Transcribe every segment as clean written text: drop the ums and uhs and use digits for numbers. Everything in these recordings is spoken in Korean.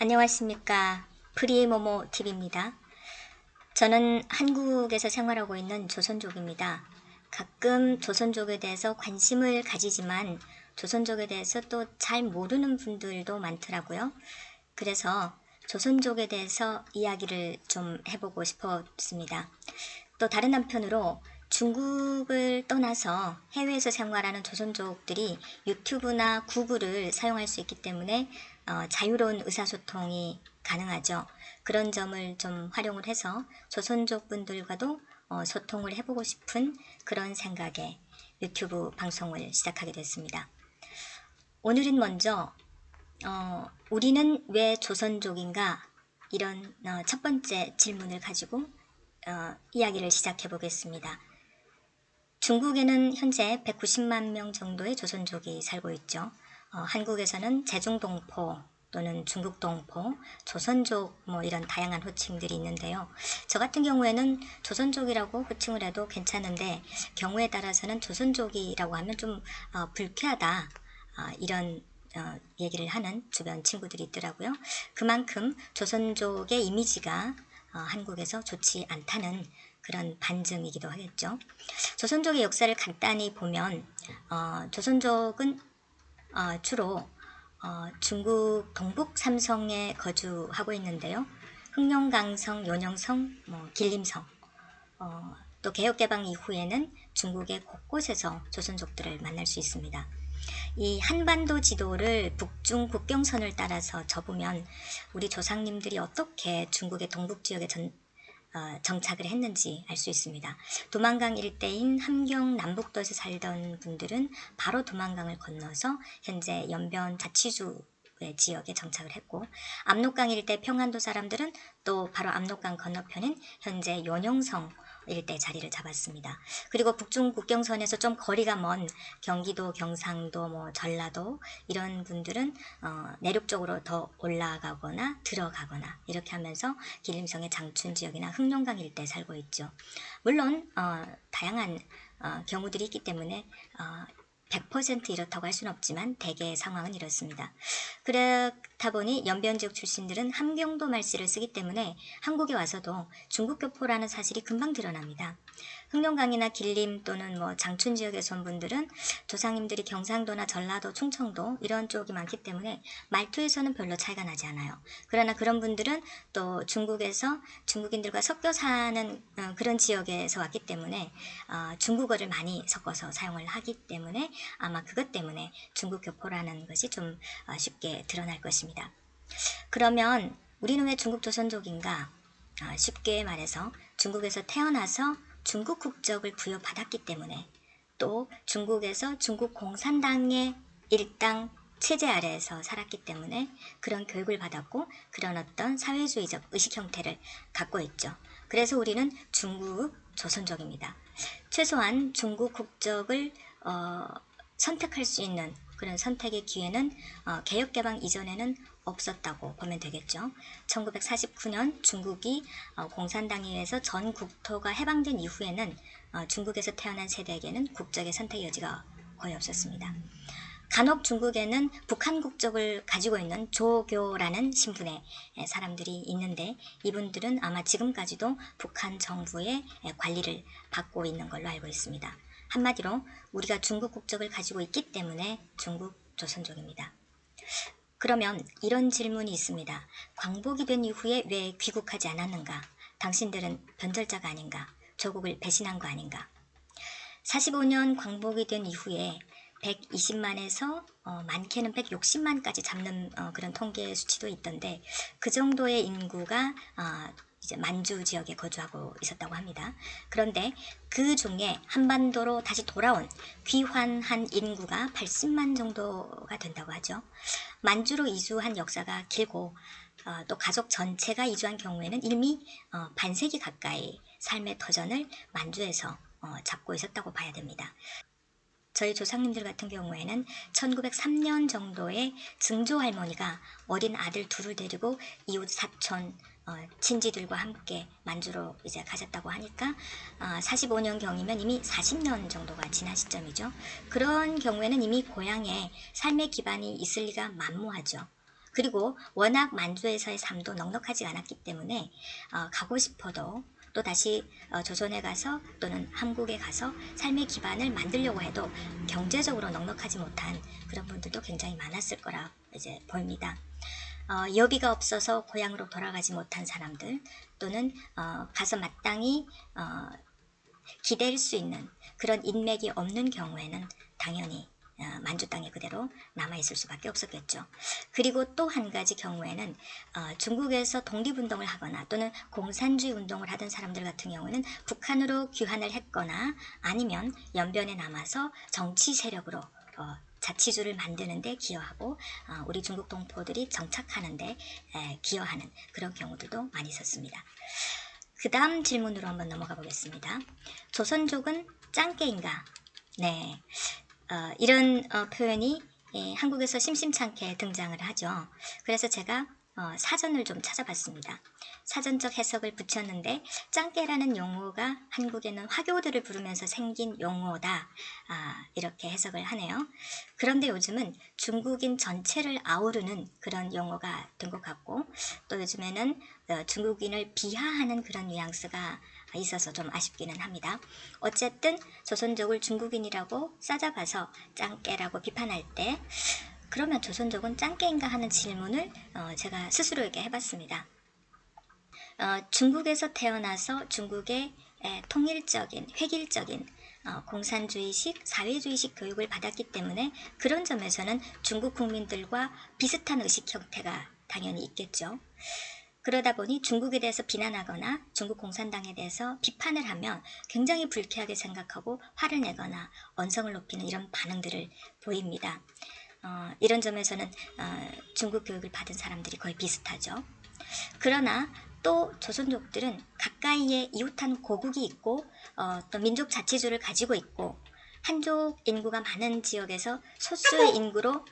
안녕하십니까. 프리모모TV입니다. 저는 한국에서 생활하고 있는 조선족입니다. 가끔 조선족에 대해서 관심을 가지지만 조선족에 대해서 또 잘 모르는 분들도 많더라고요. 그래서 조선족에 대해서 이야기를 좀 해보고 싶었습니다. 또 다른 한편으로 중국을 떠나서 해외에서 생활하는 조선족들이 유튜브나 구글을 사용할 수 있기 때문에 자유로운 의사소통이 가능하죠. 그런 점을 좀 활용을 해서 조선족 분들과도 소통을 해보고 싶은 그런 생각에 유튜브 방송을 시작하게 됐습니다. 오늘은 먼저 우리는 왜 조선족인가? 이런 첫 번째 질문을 가지고 이야기를 시작해 보겠습니다. 중국에는 현재 190만 명 정도의 조선족이 살고 있죠. 한국에서는 제중동포 또는 중국동포, 조선족 이런 다양한 호칭들이 있는데요. 저 같은 경우에는 조선족이라고 호칭을 해도 괜찮은데 경우에 따라서는 조선족이라고 하면 좀 불쾌하다 이런 얘기를 하는 주변 친구들이 있더라고요. 그만큼 조선족의 이미지가 한국에서 좋지 않다는 그런 반증이기도 하겠죠. 조선족의 역사를 간단히 보면 조선족은 주로 중국 동북 삼성에 거주하고 있는데요. 흑룡강성, 요녕성, 길림성 또 개혁개방 이후에는 중국의 곳곳에서 조선족들을 만날 수 있습니다. 이 한반도 지도를 북중 국경선을 따라서 접으면 우리 조상님들이 어떻게 중국의 동북지역에 정착을 했는지 알 수 있습니다. 두만강 일대인 함경 남북도에서 살던 분들은 바로 두만강을 건너서 현재 연변 자치주 지역에 정착을 했고, 압록강 일대 평안도 사람들은 또 바로 압록강 건너편인 현재 요녕성 일대 자리를 잡았습니다. 그리고 북중 국경선에서 좀 거리가 먼 경기도, 경상도, 전라도 이런 분들은 내륙 쪽으로 더 올라가거나 들어가거나 이렇게 하면서 길림성의 장춘 지역이나 흑룡강 일대에 살고 있죠. 물론 다양한 경우들이 있기 때문에 100% 이렇다고 할 수는 없지만 대개의 상황은 이렇습니다. 그렇다 보니 연변지역 출신들은 함경도 말씨를 쓰기 때문에 한국에 와서도 중국교포라는 사실이 금방 드러납니다. 흑룡강이나 길림 또는 장춘 지역에서 온 분들은 조상님들이 경상도나 전라도, 충청도 이런 쪽이 많기 때문에 말투에서는 별로 차이가 나지 않아요. 그러나 그런 분들은 또 중국에서 중국인들과 섞여 사는 그런 지역에서 왔기 때문에 중국어를 많이 섞어서 사용을 하기 때문에 아마 그것 때문에 중국교포라는 것이 좀 쉽게 드러날 것입니다. 그러면 우리는 왜 중국 조선족인가? 쉽게 말해서 중국에서 태어나서 중국 국적을 부여받았기 때문에, 또 중국에서 중국 공산당의 일당 체제 아래에서 살았기 때문에 그런 교육을 받았고 그런 어떤 사회주의적 의식 형태를 갖고 있죠. 그래서 우리는 중국 조선족입니다. 최소한 중국 국적을 선택할 수 있는 그런 선택의 기회는 개혁개방 이전에는 없었다고 보면 되겠죠. 1949년 중국이 공산당에 의해서 전 국토가 해방된 이후에는 중국에서 태어난 세대에게는 국적의 선택 여지가 거의 없었습니다. 간혹 중국에는 북한 국적을 가지고 있는 조교라는 신분의 사람들이 있는데 이분들은 아마 지금까지도 북한 정부의 관리를 받고 있는 걸로 알고 있습니다. 한마디로 우리가 중국 국적을 가지고 있기 때문에 중국 조선족입니다. 그러면 이런 질문이 있습니다. 광복이 된 이후에 왜 귀국하지 않았는가? 당신들은 변절자가 아닌가? 조국을 배신한 거 아닌가? 45년 광복이 된 이후에 120만에서 많게는 160만까지 잡는 그런 통계 수치도 있던데 그 정도의 인구가 이제 만주 지역에 거주하고 있었다고 합니다. 그런데 그 중에 한반도로 다시 돌아온 귀환한 인구가 80만 정도가 된다고 하죠. 만주로 이주한 역사가 길고 또 가족 전체가 이주한 경우에는 이미 반세기 가까이 삶의 터전을 만주에서 잡고 있었다고 봐야 됩니다. 저희 조상님들 같은 경우에는 1903년 정도에 증조 할머니가 어린 아들 둘을 데리고 이웃 사촌 친지들과 함께 만주로 이제 가셨다고 하니까 45년 경이면 이미 40년 정도가 지난 시점이죠. 그런 경우에는 이미 고향에 삶의 기반이 있을 리가 만무하죠. 그리고 워낙 만주에서의 삶도 넉넉하지 않았기 때문에 가고 싶어도 또다시 조선에 가서 또는 한국에 가서 삶의 기반을 만들려고 해도 경제적으로 넉넉하지 못한 그런 분들도 굉장히 많았을 거라 이제 보입니다. 여비가 없어서 고향으로 돌아가지 못한 사람들 또는 가서 마땅히 기댈 수 있는 그런 인맥이 없는 경우에는 당연히 만주 땅에 그대로 남아있을 수밖에 없었겠죠. 그리고 또 한 가지 경우에는 중국에서 독립운동을 하거나 또는 공산주의 운동을 하던 사람들 같은 경우는 북한으로 귀환을 했거나 아니면 연변에 남아서 정치 세력으로 자치주를 만드는 데 기여하고 우리 중국 동포들이 정착하는 데 기여하는 그런 경우들도 많이 있었습니다. 그 다음 질문으로 한번 넘어가 보겠습니다. 조선족은 짱깨인가? 네, 이런 표현이 한국에서 심심찮게 등장을 하죠. 그래서 제가 사전을 좀 찾아봤습니다. 사전적 해석을 붙였는데 짱깨라는 용어가 한국에는 화교들을 부르면서 생긴 용어다, 이렇게 해석을 하네요. 그런데 요즘은 중국인 전체를 아우르는 그런 용어가 된 것 같고 또 요즘에는 중국인을 비하하는 그런 뉘앙스가 있어서 좀 아쉽기는 합니다. 어쨌든 조선족을 중국인이라고 싸잡아서 짱깨라고 비판할 때 그러면 조선족은 짱깨인가 하는 질문을 제가 스스로에게 해봤습니다. 중국에서 태어나서 중국의 통일적인, 획일적인 공산주의식, 사회주의식 교육을 받았기 때문에 그런 점에서는 중국 국민들과 비슷한 의식 형태가 당연히 있겠죠. 그러다 보니 중국에 대해서 비난하거나 중국 공산당에 대해서 비판을 하면 굉장히 불쾌하게 생각하고 화를 내거나 언성을 높이는 이런 반응들을 보입니다. 이런 점에서는 중국 교육을 받은 사람들이 거의 비슷하죠. 그러나 또 조선족들은 가까이에 이웃한 고국이 있고 또 민족 자치주를 가지고 있고 한족 인구가 많은 지역에서 소수의 인구로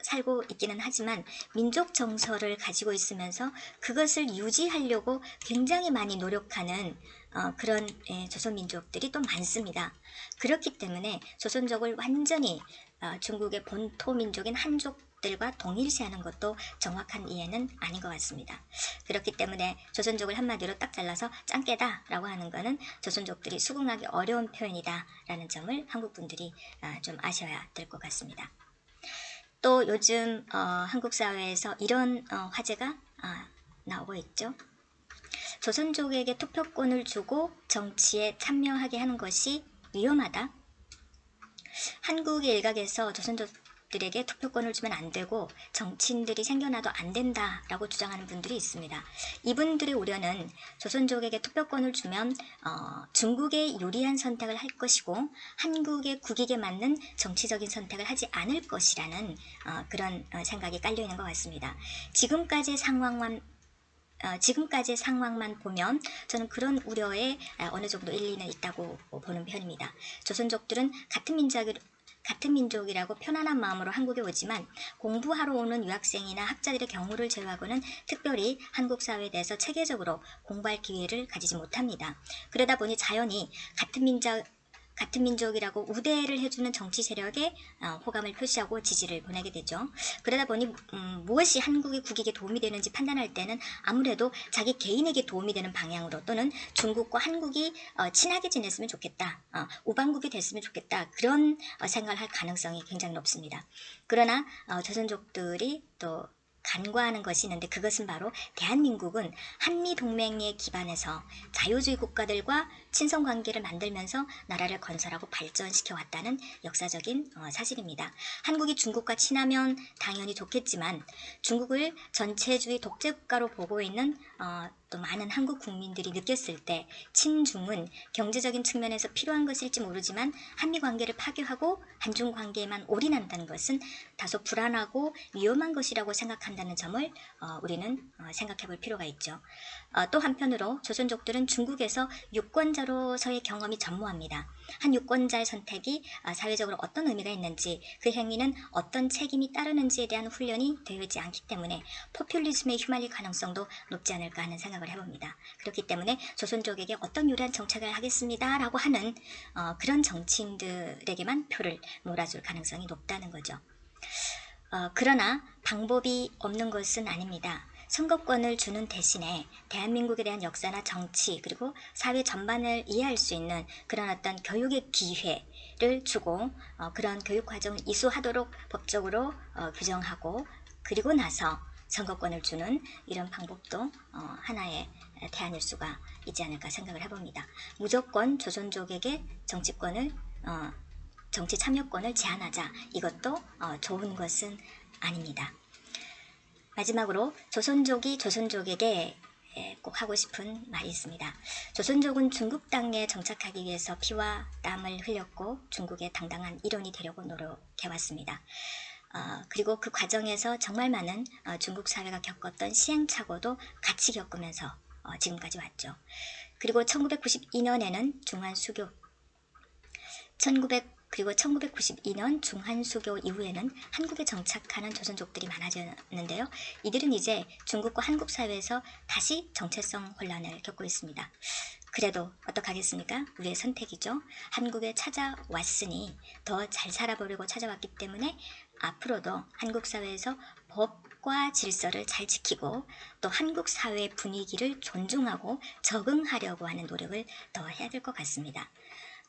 살고 있기는 하지만 민족 정서를 가지고 있으면서 그것을 유지하려고 굉장히 많이 노력하는 그런 조선민족들이 또 많습니다. 그렇기 때문에 조선족을 완전히 중국의 본토 민족인 한족들과 동일시하는 것도 정확한 이해는 아닌 것 같습니다. 그렇기 때문에 조선족을 한마디로 딱 잘라서 짱깨다 라고 하는 것은 조선족들이 수긍하기 어려운 표현이다 라는 점을 한국분들이 좀 아셔야 될 것 같습니다. 또 요즘 한국 사회에서 이런 화제가 나오고 있죠. 조선족에게 투표권을 주고 정치에 참여하게 하는 것이 위험하다. 한국의 일각에서 조선족들에게 투표권을 주면 안 되고 정치인들이 생겨나도 안 된다라고 주장하는 분들이 있습니다. 이분들의 우려는 조선족에게 투표권을 주면 중국에 유리한 선택을 할 것이고 한국의 국익에 맞는 정치적인 선택을 하지 않을 것이라는 그런 생각이 깔려 있는 것 같습니다. 지금까지의 상황만 보면 저는 그런 우려에 어느 정도 일리는 있다고 보는 편입니다. 조선족들은 같은 민족이라고 편안한 마음으로 한국에 오지만 공부하러 오는 유학생이나 학자들의 경우를 제외하고는 특별히 한국 사회에 대해서 체계적으로 공부할 기회를 가지지 못합니다. 그러다 보니 자연히 같은 민족이라고 우대를 해주는 정치 세력에 호감을 표시하고 지지를 보내게 되죠. 그러다 보니 무엇이 한국의 국익에 도움이 되는지 판단할 때는 아무래도 자기 개인에게 도움이 되는 방향으로 또는 중국과 한국이 친하게 지냈으면 좋겠다, 우방국이 됐으면 좋겠다, 그런 생각을 할 가능성이 굉장히 높습니다. 그러나 조선족들이 또 간과하는 것이 있는데 그것은 바로 대한민국은 한미동맹에 기반해서 자유주의 국가들과 친선관계를 만들면서 나라를 건설하고 발전시켜 왔다는 역사적인 사실입니다. 한국이 중국과 친하면 당연히 좋겠지만 중국을 전체주의 독재국가로 보고 있는 또 많은 한국 국민들이 느꼈을 때 친중은 경제적인 측면에서 필요한 것일지 모르지만 한미관계를 파괴하고 한중관계에만 올인한다는 것은 다소 불안하고 위험한 것이라고 생각한다는 점을 우리는 생각해 볼 필요가 있죠. 또 한편으로 조선족들은 중국에서 유권자로서의 경험이 전무합니다. 한 유권자의 선택이 사회적으로 어떤 의미가 있는지, 그 행위는 어떤 책임이 따르는지에 대한 훈련이 되어 있지 않기 때문에 포퓰리즘에 휘말릴 가능성도 높지 않을까 하는 생각을 해봅니다. 그렇기 때문에 조선족에게 어떤 유리한 정책을 하겠습니다 라고 하는 그런 정치인들에게만 표를 몰아줄 가능성이 높다는 거죠. 그러나 방법이 없는 것은 아닙니다. 선거권을 주는 대신에 대한민국에 대한 역사나 정치 그리고 사회 전반을 이해할 수 있는 그런 어떤 교육의 기회를 주고 그런 교육 과정을 이수하도록 법적으로 규정하고 그리고 나서 선거권을 주는 이런 방법도 하나의 대안일 수가 있지 않을까 생각을 해봅니다. 무조건 조선족에게 정치권을 정치 참여권을 제한하자. 이것도 좋은 것은 아닙니다. 마지막으로 조선족이 조선족에게 꼭 하고 싶은 말이 있습니다. 조선족은 중국 땅에 정착하기 위해서 피와 땀을 흘렸고 중국의 당당한 일원이 되려고 노력해왔습니다. 그리고 그 과정에서 정말 많은 중국 사회가 겪었던 시행착오도 같이 겪으면서 지금까지 왔죠. 그리고 1992년에는 그리고 1992년 중한수교 이후에는 한국에 정착하는 조선족들이 많아졌는데요. 이들은 이제 중국과 한국 사회에서 다시 정체성 혼란을 겪고 있습니다. 그래도 어떡하겠습니까? 우리의 선택이죠. 한국에 찾아왔으니 더 잘 살아보려고 찾아왔기 때문에 앞으로도 한국 사회에서 법과 질서를 잘 지키고 또 한국 사회의 분위기를 존중하고 적응하려고 하는 노력을 더 해야 될 것 같습니다.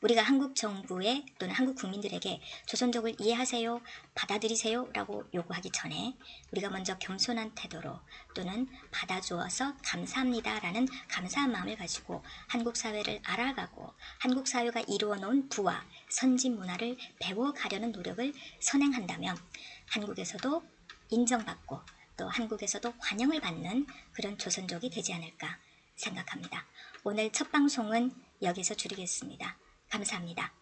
우리가 한국 정부에 또는 한국 국민들에게 조선족을 이해하세요, 받아들이세요 라고 요구하기 전에 우리가 먼저 겸손한 태도로 또는 받아주어서 감사합니다 라는 감사한 마음을 가지고 한국 사회를 알아가고 한국 사회가 이루어 놓은 부와 선진 문화를 배워가려는 노력을 선행한다면 한국에서도 인정받고 또 한국에서도 환영을 받는 그런 조선족이 되지 않을까 생각합니다. 오늘 첫 방송은 여기서 줄이겠습니다. 감사합니다.